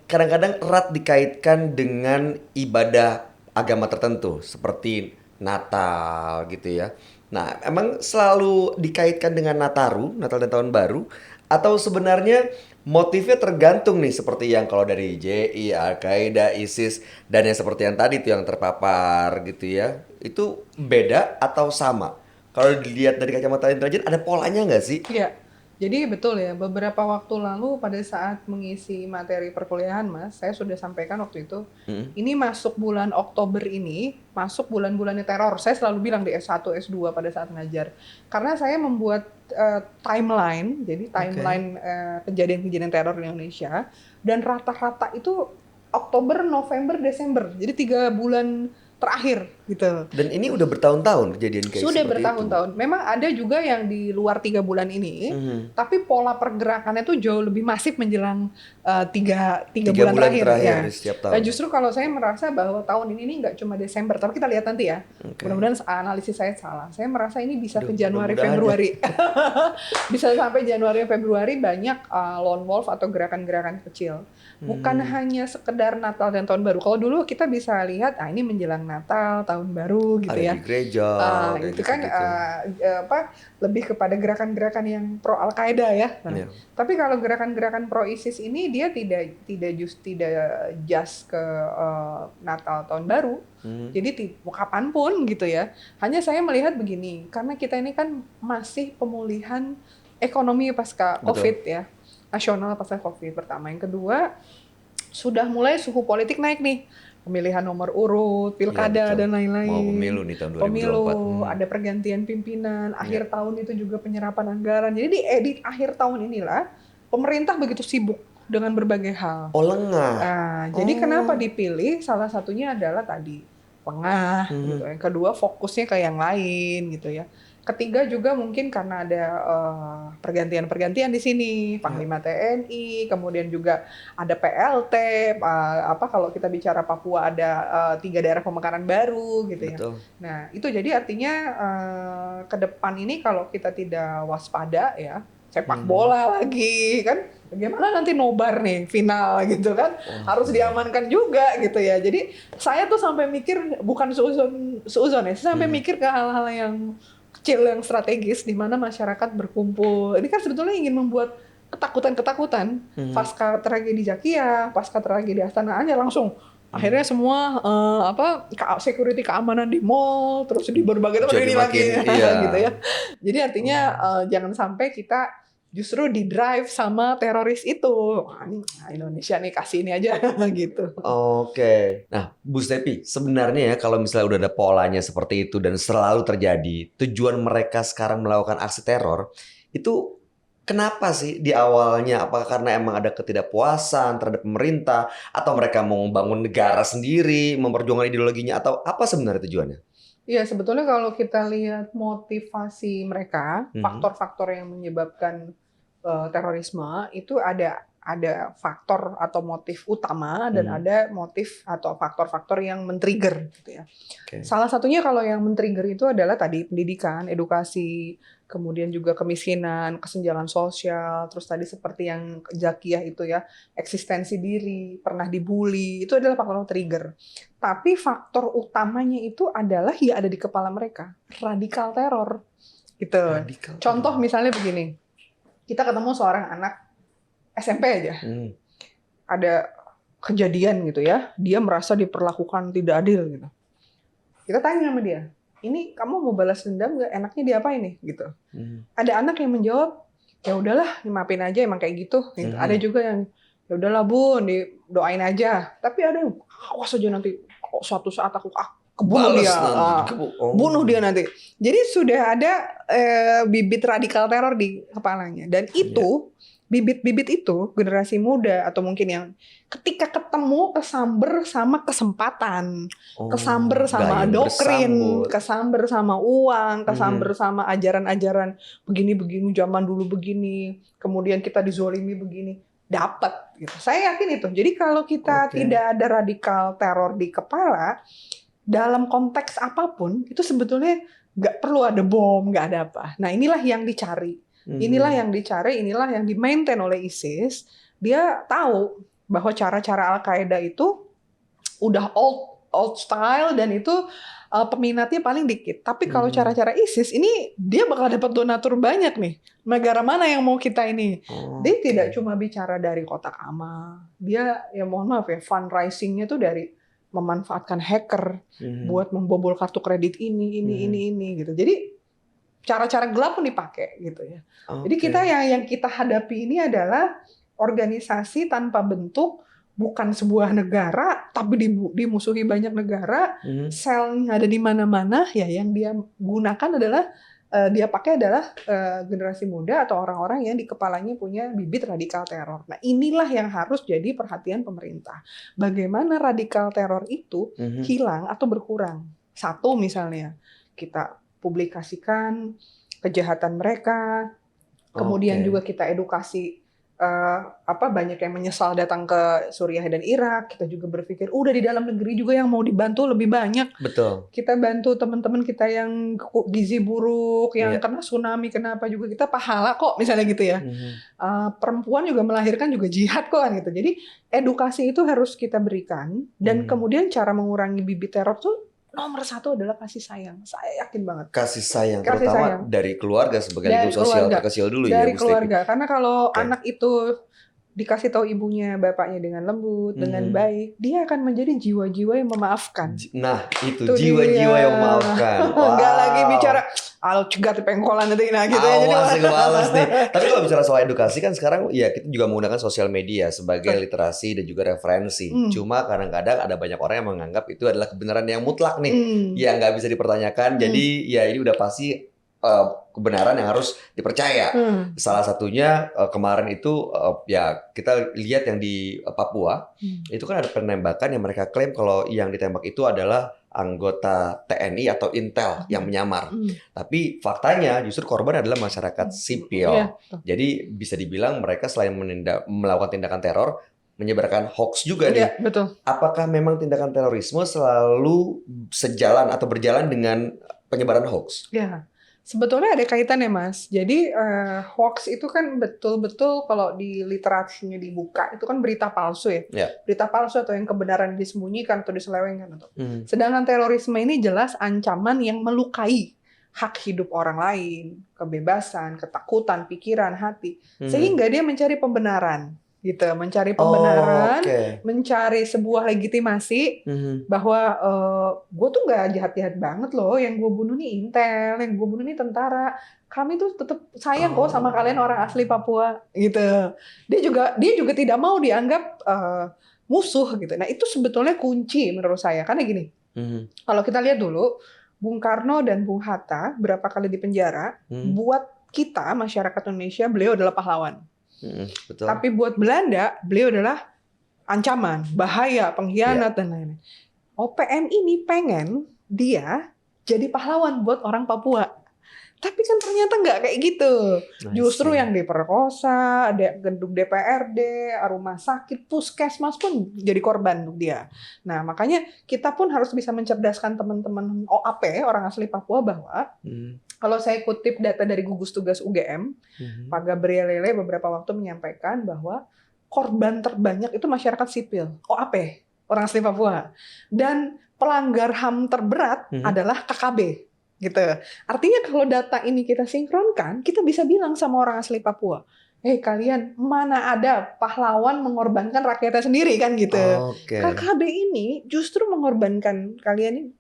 kadang-kadang erat dikaitkan dengan ibadah agama tertentu seperti Natal gitu ya. Nah, emang selalu dikaitkan dengan Nataru, Natal dan Tahun Baru, atau sebenarnya motifnya tergantung nih, seperti yang kalau dari JI, Al-Qaeda, ISIS, dan yang seperti yang tadi tuh yang terpapar gitu ya, itu beda atau sama? Kalau dilihat dari kacamata intelijen, ada polanya nggak sih? Iya, jadi betul ya, beberapa waktu lalu pada saat mengisi materi perkuliahan Mas, saya sudah sampaikan waktu itu, ini masuk bulan Oktober ini, masuk bulan-bulannya teror. Saya selalu bilang di S1, S2 pada saat ngajar. Karena saya membuat timeline, jadi timeline kejadian-kejadian teror di Indonesia, dan rata-rata itu Oktober, November, Desember. Jadi 3 bulan terakhir gitu. Dan ini udah bertahun-tahun kejadian kayak Sudah seperti bertahun-tahun. Memang ada juga yang di luar 3 bulan ini, itu. tapi pola pergerakannya tuh jauh lebih masif menjelang tiga 3 bulan bulan terakhir. terakhir Ya. di setiap Nah, tahun. justru kalau saya merasa bahwa tahun ini nggak cuma Desember, tapi kita lihat nanti ya. Oke. Mudah-mudahan analisis saya salah. Saya merasa ini bisa Aduh, ke Januari, mudah-mudahan Februari. Bisa sampai Januari, Februari banyak lone wolf atau gerakan-gerakan kecil. Bukan hanya sekedar Natal dan Tahun Baru. Kalau dulu kita bisa lihat, ini menjelang Natal, Tahun Baru gitu Ada ya. di gereja, kayak Itu kan gitu-gitu. lebih kepada gerakan-gerakan yang pro Al-Qaeda ya. Iya. Tapi kalau gerakan-gerakan pro ISIS ini dia tidak just ke Natal Tahun Baru. Jadi kapanpun gitu ya. Hanya saya melihat begini, karena kita ini kan masih pemulihan ekonomi pasca Betul. Covid ya. Nasional pasca Covid pertama. Yang kedua, sudah mulai suhu politik naik nih. Pemilihan nomor urut, pilkada, Iya, betul. dan lain-lain. Mau pemilu nih tahun 2024. Pemilu, ada pergantian pimpinan, akhir tahun itu juga penyerapan anggaran. Jadi di edit akhir tahun inilah, pemerintah begitu sibuk dengan berbagai hal. Oh, lengah. Jadi kenapa dipilih? Salah satunya adalah tadi, lengah gitu. Yang kedua fokusnya ke yang lain gitu ya. Ketiga juga mungkin karena ada pergantian-pergantian di sini, Panglima TNI, kemudian juga ada PLT, kalau kita bicara Papua ada 3 daerah pemekaran baru gitu ya. Betul. Nah itu jadi artinya ke depan ini kalau kita tidak waspada ya, sepak bola lagi kan, bagaimana nanti nobar nih final gitu kan, harus diamankan juga gitu ya. Jadi saya tuh sampai mikir, bukan seuzon ya, saya sampai mikir ke hal-hal yang kecil yang strategis di mana masyarakat berkumpul. Ini kan sebetulnya ingin membuat ketakutan-ketakutan. Pasca tragedi Zakia, pasca tragedi Astana Anyar langsung akhirnya semua security keamanan di mall, terus di berbagai tempat Jadi ini lagi iya. gitu ya. Jadi artinya jangan sampai kita justru di drive sama teroris itu. Indonesia nih kasih ini aja gitu. Oke. Nah, Bu Stepi, sebenarnya ya kalau misalnya udah ada polanya seperti itu dan selalu terjadi, tujuan mereka sekarang melakukan aksi teror, itu kenapa sih di awalnya? Apakah karena emang ada ketidakpuasan terhadap pemerintah, atau mereka mau membangun negara sendiri, memperjuangkan ideologinya, atau apa sebenarnya tujuannya? Iya, sebetulnya kalau kita lihat motivasi mereka, faktor-faktor yang menyebabkan terorisme itu ada faktor atau motif utama dan ada motif atau faktor-faktor yang men-trigger gitu ya. Oke. Salah satunya kalau yang men-trigger itu adalah tadi pendidikan, edukasi, kemudian juga kemiskinan, kesenjangan sosial, terus tadi seperti yang Zakiyah itu ya, eksistensi diri, pernah dibully, itu adalah faktor trigger. Tapi faktor utamanya itu adalah ya ada di kepala mereka, radikal teror gitu. Contoh misalnya begini. Kita ketemu seorang anak SMP aja, ada kejadian gitu ya, dia merasa diperlakukan tidak adil gitu. Kita tanya sama dia, ini kamu mau balas dendam nggak? Enaknya diapain nih gitu. Ada anak yang menjawab, ya udahlah, maafin aja emang kayak gitu. Ada juga yang ya udahlah Bun, doain aja. Tapi ada yang awas aja nanti suatu saat aku kebunuh dia, bunuh dia nanti. Jadi sudah ada bibit radikal teror di kepalanya, dan itu bibit-bibit itu generasi muda atau mungkin yang ketika ketemu kesamber sama kesempatan, kesamber sama doktrin, kesamber sama uang, kesamber sama ajaran-ajaran begini-begini zaman dulu begini, kemudian kita dizolimi begini, dapat gitu. Saya yakin itu. Jadi kalau kita tidak ada radikal teror di kepala, dalam konteks apapun itu sebetulnya nggak perlu ada bom, nggak ada apa. Nah inilah yang dicari, inilah yang di-maintain oleh ISIS. Dia tahu bahwa cara-cara Al-Qaeda itu udah old style dan itu peminatnya paling dikit. Tapi kalau cara-cara ISIS ini dia bakal dapat donatur banyak nih. Negara mana yang mau kita ini? Dia tidak cuma bicara dari kotak amal. Dia ya mohon maaf ya, fundraisingnya tuh dari memanfaatkan hacker buat membobol kartu kredit ini gitu. Jadi cara-cara gelap pun dipakai gitu ya. Jadi kita yang kita hadapi ini adalah organisasi tanpa bentuk, bukan sebuah negara, tapi dimusuhi banyak negara, selnya ada di mana-mana, ya yang dia gunakan adalah dia pakai adalah generasi muda atau orang-orang yang di kepalanya punya bibit radikal teror. Nah, inilah yang harus jadi perhatian pemerintah. Bagaimana radikal teror itu hilang atau berkurang. Satu misalnya, kita publikasikan kejahatan mereka, kemudian juga kita edukasi banyak yang menyesal datang ke Suriah dan Irak. Kita juga berpikir udah di dalam negeri juga yang mau dibantu lebih banyak. Betul. Kita bantu teman-teman kita yang gizi buruk, yang kena tsunami, kenapa juga kita pahala kok misalnya gitu ya. Perempuan juga melahirkan juga jihad kok kan gitu. Jadi edukasi itu harus kita berikan dan kemudian cara mengurangi bibit teror tuh nomor satu adalah kasih sayang. Saya yakin banget. Kasih sayang, Kasih terutama sayang. dari keluarga sebagai Dari lingkup sosial keluarga. terkecil dulu Dari ya, Bu keluarga. Stefi. Karena kalau anak itu dikasih tahu ibunya, bapaknya dengan lembut, dengan baik, dia akan menjadi jiwa-jiwa yang memaafkan. Nah, itu jiwa-jiwa yang memaafkan. Nggak lagi bicara, alo cegat pengkolan nanti, nah gitu ya. Awas nih, males nih. Tapi kalau bicara soal edukasi kan sekarang ya kita juga menggunakan sosial media sebagai literasi dan juga referensi. Cuma kadang-kadang ada banyak orang yang menganggap itu adalah kebenaran yang mutlak nih, yang nggak bisa dipertanyakan. Jadi ya ini udah pasti kebenaran yang harus dipercaya. Salah satunya kemarin itu ya kita lihat yang di Papua itu kan ada penembakan yang mereka klaim kalau yang ditembak itu adalah anggota TNI atau Intel yang menyamar. Tapi faktanya justru korban adalah masyarakat sipil. Jadi bisa dibilang mereka selain melakukan tindakan teror, menyebarkan hoax juga nih. Betul. Apakah memang tindakan terorisme selalu sejalan atau berjalan dengan penyebaran hoax? Ya. Sebetulnya ada kaitannya, Mas. Jadi hoax itu kan betul-betul kalau di literasinya dibuka itu kan berita palsu ya. Berita palsu atau yang kebenaran disembunyikan atau diselewengkan. Sedangkan terorisme ini jelas ancaman yang melukai hak hidup orang lain, kebebasan, ketakutan, pikiran, hati. Sehingga dia mencari pembenaran. Gitu, mencari pembenaran, mencari sebuah legitimasi bahwa gue tuh nggak jahat-jahat banget loh, yang gue bunuh nih Intel, yang gue bunuh nih tentara, kami tuh tetap sayang kok sama kalian orang asli Papua, gitu. Dia juga tidak mau dianggap musuh gitu. Nah itu sebetulnya kunci menurut saya, karena gini, kalau kita lihat dulu, Bung Karno dan Bung Hatta berapa kali di penjara, buat kita masyarakat Indonesia beliau adalah pahlawan. Betul. Tapi buat Belanda, beliau adalah ancaman, bahaya, pengkhianat, dan lain-lain. OPM ini pengen dia jadi pahlawan buat orang Papua. Tapi kan ternyata nggak kayak gitu. Justru yang diperkosa, ada gedung DPRD, rumah sakit, puskesmas pun jadi korban untuk dia. Nah, makanya kita pun harus bisa mencerdaskan teman-teman OAP, orang asli Papua, bahwa kalau saya kutip data dari gugus tugas UGM, Pak Gabriel Lele beberapa waktu menyampaikan bahwa korban terbanyak itu masyarakat sipil, OAP, orang asli Papua. Dan pelanggar HAM terberat adalah KKB. Gitu. Artinya kalau data ini kita sinkronkan, kita bisa bilang sama orang asli Papua, kalian mana ada pahlawan mengorbankan rakyatnya sendiri kan gitu. KKB ini justru mengorbankan kalian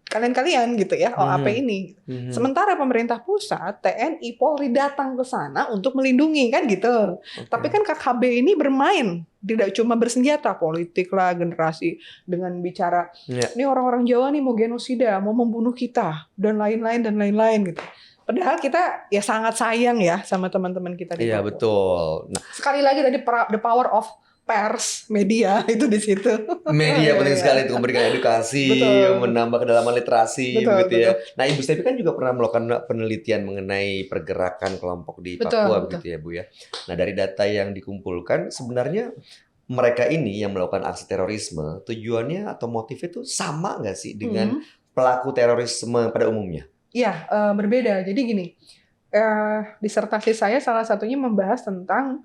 gitu ya, OAP ini. Sementara pemerintah pusat, TNI, Polri datang ke sana untuk melindungi kan gitu. Tapi kan KKB ini bermain, tidak cuma bersenjata, politik lah, generasi dengan bicara, ini orang-orang Jawa nih mau genosida, mau membunuh kita dan lain-lain gitu. Padahal kita ya sangat sayang ya sama teman-teman kita di Papua. Iya betul. Nah, sekali lagi tadi the power of pers, media itu di situ. Media penting sekali untuk memberikan edukasi, menambah kedalaman literasi, begitu ya. Nah, Ibu Stefi kan juga pernah melakukan penelitian mengenai pergerakan kelompok di Papua, begitu ya, Bu ya. Nah, dari data yang dikumpulkan, sebenarnya mereka ini yang melakukan aksi terorisme, tujuannya atau motifnya itu sama nggak sih dengan pelaku terorisme pada umumnya? Iya, berbeda. Jadi gini, disertasi saya salah satunya membahas tentang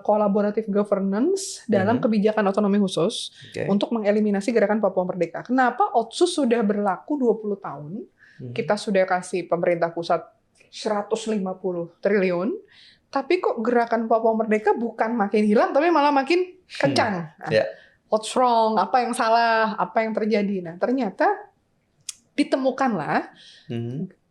collaborative governance dalam kebijakan otonomi khusus untuk mengeliminasi gerakan Papua Merdeka. Kenapa Otsus sudah berlaku 20 tahun, kita sudah kasih pemerintah pusat 150 triliun, tapi kok gerakan Papua Merdeka bukan makin hilang, tapi malah makin kencang. What's wrong? Apa yang salah? Apa yang terjadi? Nah, ternyata ditemukanlah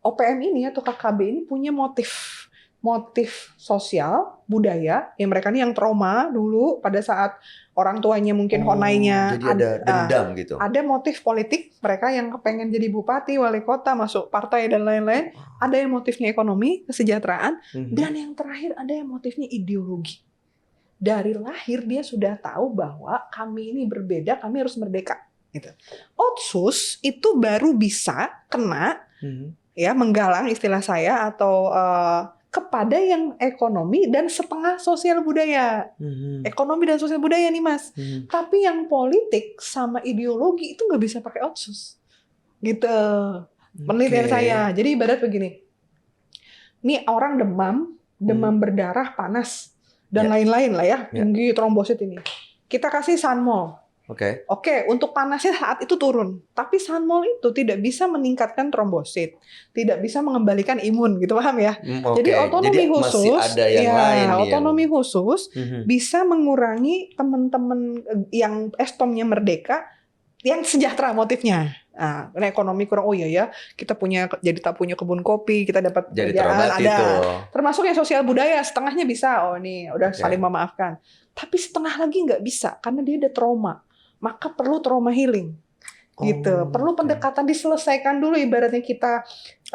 OPM ini atau KKB ini punya motif. motif sosial, budaya, yang mereka nih yang trauma dulu pada saat orang tuanya mungkin honainya. Jadi ada dendam gitu. Ada motif politik, mereka yang kepengen jadi bupati, wali kota, masuk partai dan lain-lain. Ada yang motifnya ekonomi, kesejahteraan, dan yang terakhir ada yang motifnya ideologi. Dari lahir dia sudah tahu bahwa kami ini berbeda, kami harus merdeka. Gitu. Otsus itu baru bisa kena, ya menggalang istilah saya atau kepada yang ekonomi dan setengah sosial budaya. Ekonomi dan sosial budaya nih Mas. Tapi yang politik sama ideologi itu nggak bisa pakai otsus. Gitu. Penelitian saya. Jadi ibarat begini. Ini orang demam berdarah, panas, dan lain-lain lah ya. Tinggi trombosit ini. Kita kasih Sunmol. Oke, untuk panasnya saat itu turun. Tapi Sunmol itu tidak bisa meningkatkan trombosit, tidak bisa mengembalikan imun, gitu paham ya? Jadi otonomi khusus, otonomi khusus bisa mengurangi teman-teman yang estomnya merdeka, yang sejahtera motifnya. Nah, ekonomi kurang, oh iya ya, kita jadi tak punya kebun kopi, kita dapat kerjaan, ada. Itu. Termasuk yang sosial budaya, setengahnya bisa, oh nih udah saling memaafkan. Tapi setengah lagi nggak bisa, karena dia ada trauma. Maka perlu trauma healing, gitu. Perlu pendekatan diselesaikan dulu, ibaratnya kita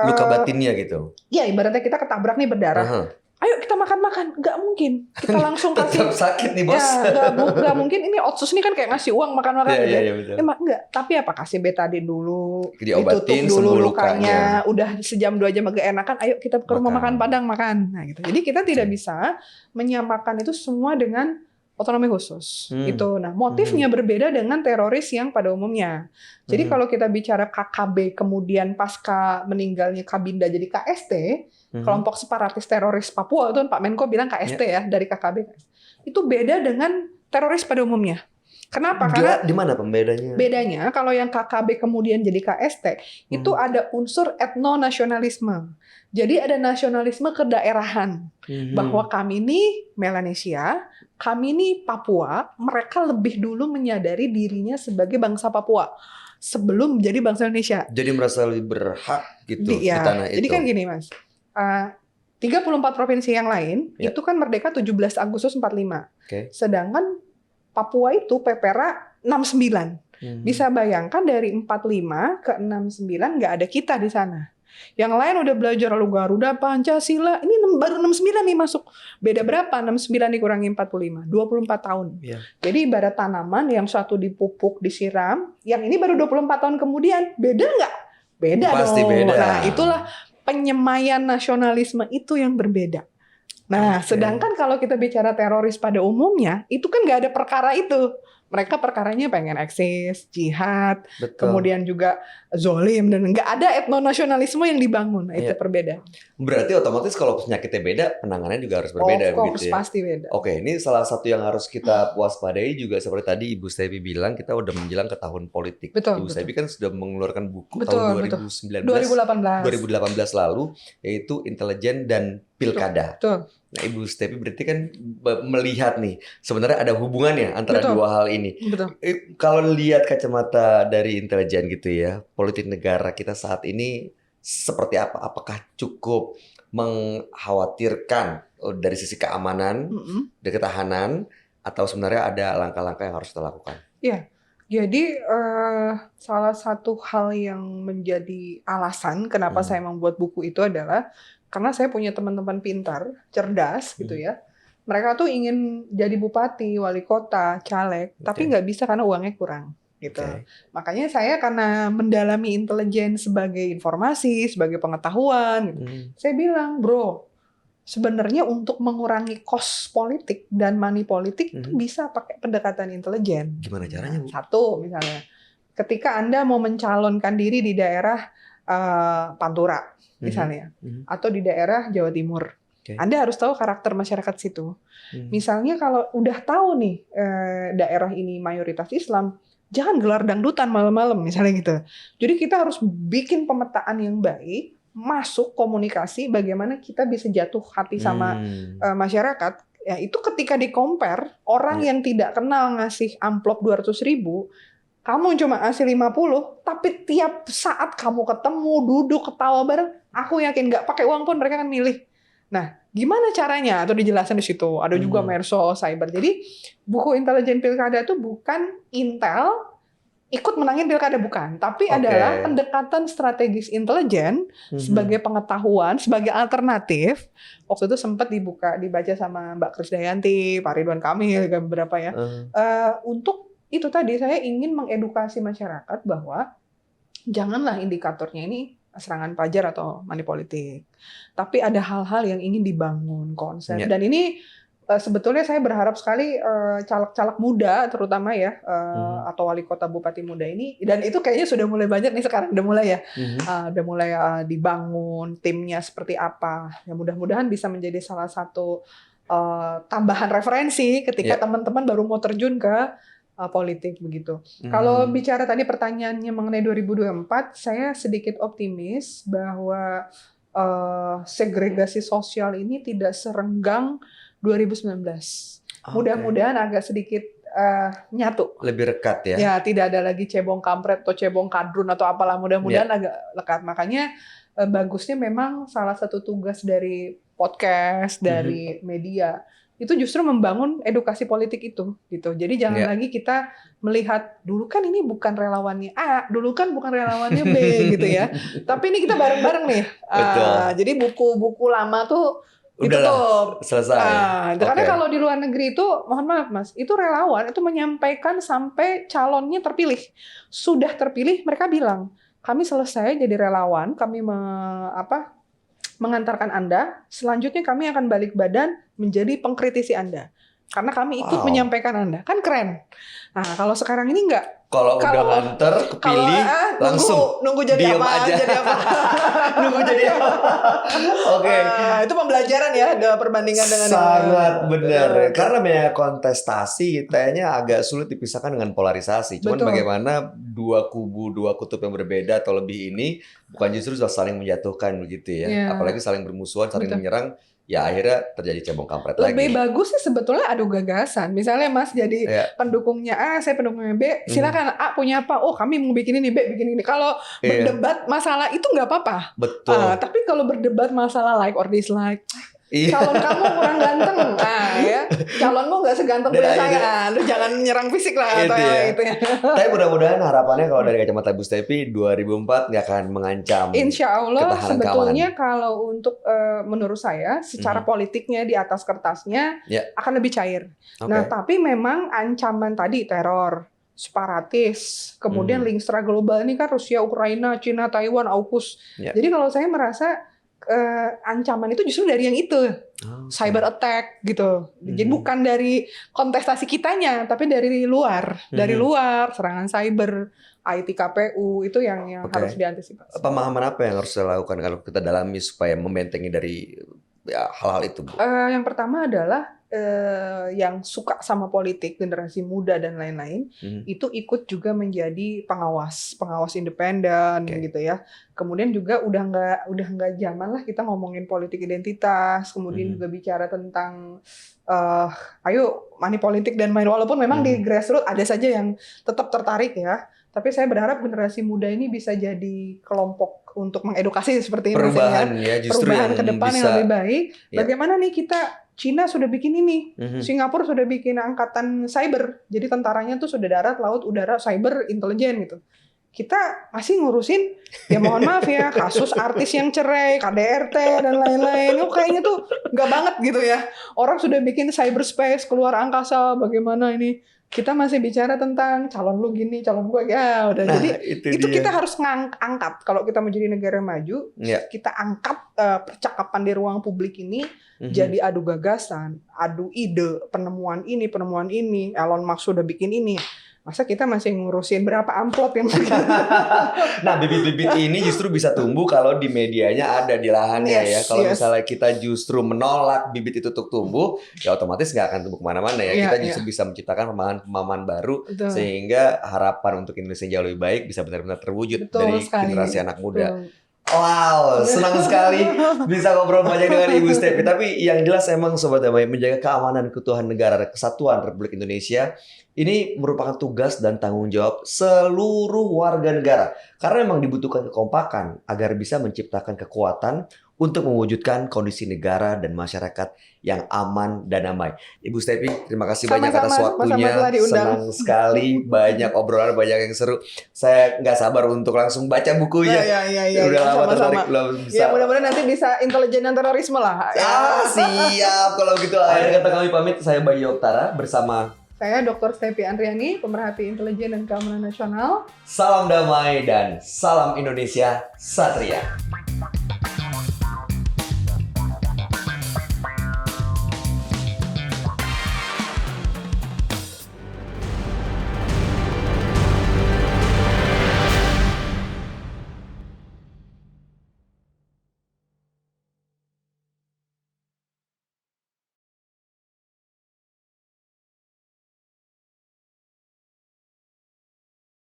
luka batinnya gitu. Ya, ibaratnya kita ketabrak nih berdarah. Ayo kita makan-makan, nggak mungkin. Kita langsung kasih. Sakit nih bos. Ya, nggak mungkin. Ini otsus ini kan kayak ngasih uang makan-makan aja. Emang enggak. Tapi apa, kasih betadin dulu, ditutup dulu lukanya. Udah sejam 2 jam agak enakan. Ayo kita ke rumah makan Padang makan. Nah gitu. Jadi kita tidak bisa menyamakan itu semua dengan otonomi khusus. Itu. Nah, motifnya berbeda dengan teroris yang pada umumnya. Jadi kalau kita bicara KKB kemudian pasca meninggalnya Kabinda jadi KST, kelompok separatis teroris Papua itu Pak Menko bilang KST ya dari KKB. Itu beda dengan teroris pada umumnya. Kenapa? Karena di mana pembedanya? Bedanya kalau yang KKB kemudian jadi KST itu ada unsur etnonasionalisme. Jadi ada nasionalisme kedaerahan. Bahwa kami ini Melanesia, kami ini Papua, mereka lebih dulu menyadari dirinya sebagai bangsa Papua sebelum jadi bangsa Indonesia. Jadi merasa lebih berhak gitu di tanah itu. Jadi kan gini Mas, 34 provinsi yang lain itu kan merdeka 17 Agustus 45. Sedangkan Papua itu PPRA 69. Bisa bayangkan dari 45 ke 69 nggak ada kita di sana. Yang lain udah belajar lalu Garuda, Pancasila. Ini baru 69 nih masuk. Beda berapa? 69 dikurangi 45. 24 tahun. Jadi ibarat tanaman yang satu dipupuk, disiram. Yang ini baru 24 tahun kemudian. Beda nggak? Beda Pasti dong. beda. Nah itulah penyemaian nasionalisme itu yang berbeda. Nah sedangkan kalau kita bicara teroris pada umumnya, itu kan nggak ada perkara itu. Mereka perkaranya pengen eksis, jihad, kemudian juga zolim, dan nggak ada etnonasionalisme yang dibangun. Nah, itu perbedaan. Berarti otomatis kalau penyakitnya beda, penanganannya juga harus berbeda. Of course, pasti beda. Oke, ini salah satu yang harus kita waspadai juga seperti tadi Ibu Stevi bilang, kita udah menjelang ke tahun politik. Ibu Stevi kan sudah mengeluarkan buku tahun 2018 lalu, yaitu Intelijen dan Pilkada. Nah, Ibu Stevi berarti kan melihat nih, sebenarnya ada hubungannya antara dua hal ini. Kalau lihat kacamata dari intelijen gitu ya, politik negara kita saat ini seperti apa? Apakah cukup mengkhawatirkan dari sisi keamanan, dari ketahanan, atau sebenarnya ada langkah-langkah yang harus kita lakukan? Iya, jadi salah satu hal yang menjadi alasan kenapa saya membuat buku itu adalah karena saya punya teman-teman pintar, cerdas gitu ya. Mereka tuh ingin jadi bupati, wali kota, caleg, tapi nggak bisa karena uangnya kurang. Gitu. Makanya saya karena mendalami intelijen sebagai informasi, sebagai pengetahuan, gitu. Saya bilang, bro, sebenarnya untuk mengurangi cost politik dan money politik itu bisa pakai pendekatan intelijen. Gimana caranya, Bu? Satu, misalnya, ketika Anda mau mencalonkan diri di daerah Pantura, misalnya, atau di daerah Jawa Timur, Anda harus tahu karakter masyarakat situ. Misalnya kalau udah tahu nih daerah ini mayoritas Islam, jangan gelar dangdutan malam-malam misalnya gitu. Jadi kita harus bikin pemetaan yang baik, masuk komunikasi bagaimana kita bisa jatuh hati sama masyarakat. Ya itu ketika di-compare, orang yang tidak kenal ngasih amplop 200.000, kamu cuma ngasih 50, tapi tiap saat kamu ketemu, duduk, ketawa bareng, aku yakin nggak pakai uang pun mereka akan milih. Nah, gimana caranya? Atau dijelasin di situ. Ada juga Merso, Cyber. Jadi buku Intelijen Pilkada itu bukan Intel ikut menangin pilkada, bukan, tapi adalah pendekatan strategis intelijen sebagai pengetahuan, sebagai alternatif. Waktu itu sempat dibaca sama Mbak Krisdayanti, Pak Ridwan Kamil, beberapa ya. Untuk itu tadi saya ingin mengedukasi masyarakat bahwa janganlah indikatornya ini serangan pajar atau money politik, tapi ada hal-hal yang ingin dibangun konsep. Dan ini sebetulnya saya berharap sekali caleg-caleg muda terutama ya atau wali kota bupati muda ini, dan itu kayaknya sudah mulai banyak nih sekarang, udah mulai ya, udah mulai dibangun timnya seperti apa. Ya mudah-mudahan bisa menjadi salah satu tambahan referensi ketika teman-teman baru mau terjun ke politik begitu. Kalau bicara tadi pertanyaannya mengenai 2024, saya sedikit optimis bahwa segregasi sosial ini tidak serenggang 2019. Mudah-mudahan agak sedikit nyatu. Lebih rekat ya. Ya, tidak ada lagi cebong kampret atau cebong kadrun atau apalah. Mudah-mudahan agak lekat. Makanya bagusnya memang salah satu tugas dari podcast, dari media itu justru membangun edukasi politik itu gitu. Jadi jangan lagi kita melihat dulu kan ini bukan relawannya A, dulu kan bukan relawannya B gitu ya. Tapi ini kita bareng-bareng nih. Jadi buku-buku lama tuh ditutup. Selesai. Karena kalau di luar negeri itu, mohon maaf Mas, itu relawan itu menyampaikan sampai calonnya terpilih. Sudah terpilih, mereka bilang, kami selesai jadi relawan, kami mengantarkan Anda, selanjutnya kami akan balik badan menjadi pengkritisi Anda. Karena kami ikut menyampaikan Anda. Kan keren. Nah, kalau sekarang ini enggak. Kalau udah nganter, kepilih, langsung nunggu jadi diem apa, aja. jadi apa. Nunggu jadi apa. Itu pembelajaran ya, ada perbandingan dengan sangat benar. Karena banyak kontestasi, kayaknya agak sulit dipisahkan dengan polarisasi. Cuman bagaimana dua kubu, dua kutub yang berbeda atau lebih ini bukan justru saling menjatuhkan begitu ya. Apalagi saling bermusuhan, saling menyerang. Ya akhirnya terjadi cebong kampret lagi. Lebih bagus sih sebetulnya adu gagasan. Misalnya Mas jadi pendukungnya A, saya pendukungnya B. Silakan A punya apa? Oh kami mau bikin ini, B bikin ini. Kalau berdebat masalah itu nggak apa-apa. Betul. Tapi kalau berdebat masalah like or dislike, calon kamu kurang ganteng, calonmu nggak seganteng punya saya, lu jangan nyerang fisik lah atau itu ya. Tapi mudah-mudahan harapannya kalau dari kacamata Bu Stepi 2004 nggak akan mengancam. Insya Allah sebetulnya keamanan. kalau untuk menurut saya secara politiknya di atas kertasnya akan lebih cair. Nah tapi memang ancaman tadi teror, separatis, kemudian link struggle global ini kan Rusia, Ukraina, Cina, Taiwan, AUKUS. Jadi kalau saya merasa ancaman itu justru dari yang itu, cyber attack gitu. Jadi bukan dari kontestasi kitanya, tapi dari luar, serangan cyber, IT KPU itu yang harus diantisipasi. Pemahaman apa yang harus dilakukan kalau kita dalami supaya membentengi dari hal-hal itu, Bu? Yang pertama adalah yang suka sama politik, generasi muda dan lain-lain, itu ikut juga menjadi pengawas independen gitu ya. Kemudian juga udah nggak zaman lah kita ngomongin politik identitas, kemudian juga bicara tentang ayo money politik dan main, walaupun memang di grassroots ada saja yang tetap tertarik ya. Tapi saya berharap generasi muda ini bisa jadi kelompok untuk mengedukasi seperti ini. Perubahan perubahan ke depan yang lebih baik. Bagaimana nih kita, Cina sudah bikin ini, Singapura sudah bikin angkatan cyber. Jadi tentaranya tuh sudah darat, laut, udara, cyber, intelijen gitu. Kita masih ngurusin, ya mohon maaf ya, kasus artis yang cerai, KDRT dan lain-lain. Kayaknya tuh nggak banget gitu ya. Orang sudah bikin cyberspace, keluar angkasa, bagaimana ini. Kita masih bicara tentang calon lu gini, calon gue ya udah. Jadi itu kita harus angkat. Kalau kita menjadi negara maju, kita angkat percakapan di ruang publik ini jadi adu gagasan, adu ide, penemuan ini. Elon Musk sudah bikin ini. Masa kita masih ngurusin berapa amplop yang Nah, bibit-bibit ini justru bisa tumbuh kalau di medianya ada di lahannya ya. Kalau misalnya kita justru menolak bibit itu untuk tumbuh, ya otomatis nggak akan tumbuh kemana-mana ya. Kita justru bisa menciptakan pemahaman baru sehingga harapan untuk Indonesia jauh lebih baik bisa benar-benar terwujud dari generasi anak muda. Wow, senang sekali bisa ngobrol banyak dengan Ibu Stepi. Tapi yang jelas emang Sobat Damai menjaga keamanan keutuhan negara, kesatuan Republik Indonesia ini merupakan tugas dan tanggung jawab seluruh warga negara. Karena memang dibutuhkan kekompakan agar bisa menciptakan kekuatan untuk mewujudkan kondisi negara dan masyarakat yang aman dan damai. Ibu Stepi, terima kasih banyak atas waktunya. Senang sekali, banyak obrolan, banyak yang seru. Saya nggak sabar untuk langsung baca bukunya. Udah lama tertarik, belum bisa. Ya mudah-mudahan nanti bisa intelijen dan terorisme lah. Siap. Kalau gitu, akhir kata kami pamit. Saya Bayu Oktara bersama saya Dr. Stepi Andriani, pemerhati intelijen dan keamanan nasional. Salam damai dan salam Indonesia Satria.